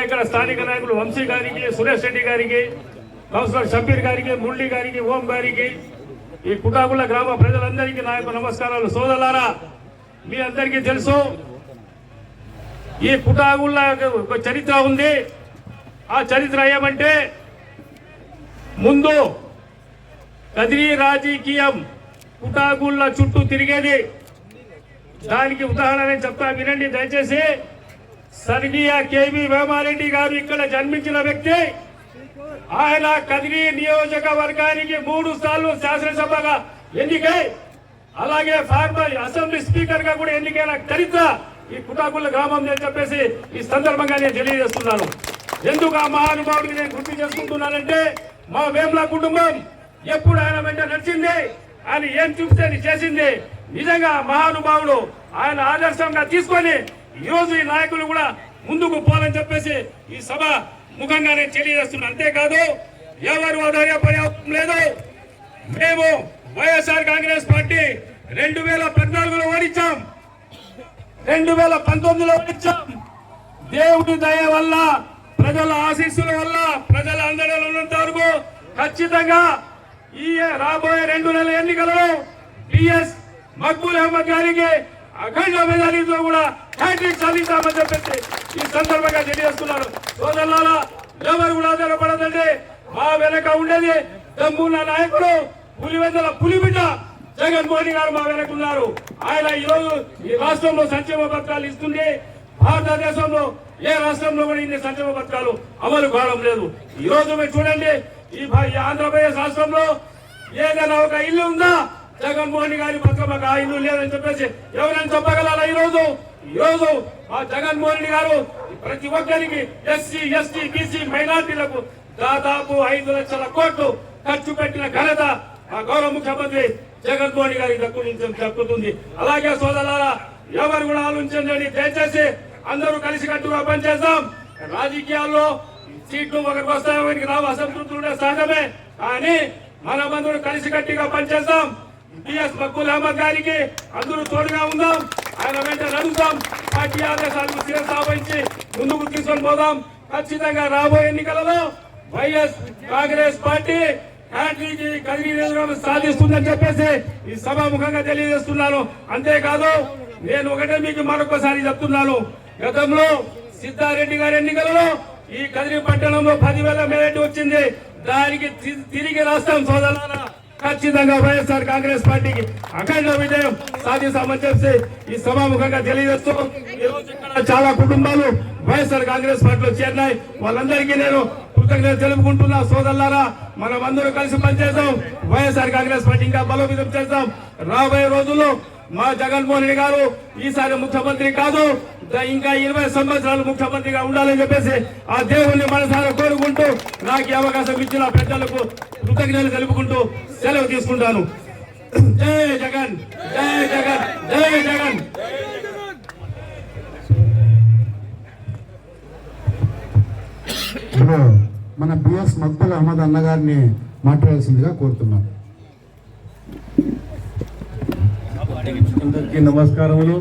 ఇక్కడ స్థానిక నాయకులు వంశీ గారికి, సురేష్ రెడ్డి గారికి, కౌన్సిలర్ షబీర్ గారికి, మురళి గారికి, ఓం గారికి, ఈ కుటాగుళ్ళ గ్రామ ప్రజలందరికీ నా యొక్క నమస్కారాలు. సోదరులారా, మీ అందరికీ తెలుసు ఈ కుటాగుళ్ళ ఒక చరిత్ర ఉంది. ఆ చరిత్ర ఏమంటే ముందు కదిరి రాజకీయం కుటాగుళ్ళ చుట్టూ తిరిగేది. దానికి ఉదాహరణ చెప్తా, వినండి దయచేసి. స్వర్గీయ కేవీ వేమారెడ్డి గారు ఇక్కడ జన్మించిన వ్యక్తి. ఆయన కదిరి నియోజకవర్గానికి 3 సార్లు శాసనసభగా ఎన్నికై, అలాగే ఫార్మర్ అసెంబ్లీ స్పీకర్ గా కూడా ఎన్నికైన చరిత్ర ఈ కుటాగుళ్ళ గ్రామం అని చెప్పేసి ఈ సందర్భంగా నేను తెలియజేస్తున్నాను. ఎందుకు ఆ మహానుభావుడికి నేను గుర్తు చేసుకుంటున్నానంటే, మా వేమ్ల కుటుంబం ఎప్పుడు ఆయన వెంట నడిచింది, ఆయన ఏం చూస్తే చేసింది. నిజంగా మహానుభావుడు ఆయన ఆదర్శంగా తీసుకొని ఈరోజు ఈ నాయకులు కూడా ముందుకు పోవాలని చెప్పేసి ఈ సభ ముఖంగా నేను తెలియజేస్తున్నాను. అంతేకాదు ఎవరు ఆధారపడేం లేదు. మేము వైఎస్ఆర్ కాంగ్రెస్ పార్టీ 2014లో ఓడించాం, 2019లో ఓడించాం. దేవుడి దయ వల్ల, ప్రజల ఆశీస్సుల వల్ల, ప్రజల అందరిలో ఉన్నంత వరకు ఖచ్చితంగా ఈ రాబోయే 2 నెలల ఎన్నికలలో బిఎస్ మక్బూల్ అహ్మద్ గారికి అఖండ మెజారిటీతో కూడా హ్యాట్రిక్ సాధిస్తామని చెప్పేసి ఈ సందర్భంగా తెలియజేస్తున్నారు. సోదరులారా, ఎవరు కూడా ఆధారపడదండి. మా వెనక ఉండేది దమ్మున్న నాయకుడు, పులివెందుల పులిబిడ్డ జగన్మోహన్ గారు మా వెనక ఉన్నారు. ఆయన ఈరోజు ఈ రాష్ట్రంలో సంక్షేమ పథకాలు ఇస్తుంది. భారతదేశంలో ఏ రాష్ట్రంలో కూడా ఇన్ని సంక్షేమ పథకాలు అమలు కావడం లేదు. ఈ రోజు మీరు చూడండి, ఈ ఆంధ్రప్రదేశ్ రాష్ట్రంలో ఏదైనా ఒక ఇల్లు ఉందా? జగన్మోహన్ గారి పథకం మాకు ఆ ఇల్లు లేదని చెప్పేసి ఎవరైనా చెప్పగలరా? ఈ రోజు ఆ జగన్మోహన్ గారు ప్రతి ఒక్కరికి ఎస్సీ, ఎస్టీ, బీసీ, మైనార్టీలకు దాదాపు 5 లక్షల కోట్లు ఖర్చు పెట్టిన ఘనత ఆ గౌరవ ముఖ్యమంత్రి జగన్మోహన్ గారికి దక్కుతుంది. అలాగే సోదరులారా, ఎవరు కూడా ఆలోచించండి. దయచేసి అందరూ కలిసికట్టుగా పనిచేద్దాం. రాజకీయాల్లో సీట్లు ఒకరికి వస్తాయి, ఒకరికి రావు, అసంతృప్తులు ఉండే సహజమే. కానీ మనమందరూ కలిసికట్టుగా పనిచేద్దాం. బిఎస్ మక్బూల్ అహ్మద్ గారికి అందరూ తోడుగా ఉందాం. ఆయన వెంట నడుద్దాం. పార్టీ ఆదేశాలకు శిరసావహించి ముందుకు తీసుకొని పోదాం. ఖచ్చితంగా రాబోయే ఎన్నికలలో వైఎస్ కాంగ్రెస్ పార్టీ హ్యాట్రిక్ కదిరి నియోజకవర్గం సాధిస్తుందని చెప్పేసి ఈ సభాముఖంగా తెలియజేస్తున్నాను. అంతేకాదు, నేను ఒకటే మీకు మరొకసారి చెప్తున్నాను. గతంలో సిద్ధారెడ్డి గారి ఎన్నికలలో ఈ కదిరి పట్టణంలో 10,000 మెజారిటీ వచ్చింది. దానికి తిరిగి రాష్ట్రం సోదరులారా ఖచ్చితంగా వైఎస్ఆర్ కాంగ్రెస్ పార్టీకి అఖండ విజయం సాధిస్తామని చెప్పి ఈ సభాముఖంగా తెలియజేస్తూ, ఈ రోజు ఇక్కడ చాలా కుటుంబాలు వైఎస్ఆర్ కాంగ్రెస్ పార్టీలో చేరినాయి. వాళ్ళందరికీ నేను కృతజ్ఞతలు తెలుపుకుంటున్నా. సోదరులారా, మనం అందరూ కలిసి పనిచేద్దాం. వైఎస్ఆర్ కాంగ్రెస్ పార్టీ ఇంకా బలోపేతం చేద్దాం. రాబోయే రోజుల్లో మా జగన్మోహన్ రెడ్డి గారు ఈసారి ముఖ్యమంత్రి కాదు, ఇంకా 20 సంవత్సరాలు ముఖ్యమంత్రిగా ఉండాలని చెప్పేసి ఆ దేవుణ్ణి మనసారా కోరుకుంటూ, నాకు ఈ అవకాశం ఇచ్చిన పెద్దలకు కృతజ్ఞతలు తెలుపుకుంటూ సెలవు తీసుకుంటాను. జై జగన్, జై జగన్, జై జగన్. ఇప్పుడు మన బిఎస్ మక్బూల్ అహ్మద్ అన్న గారిని మాట్లాడాల్సిందిగా కోరుతున్నాను. అందరికీ నమస్కారములు.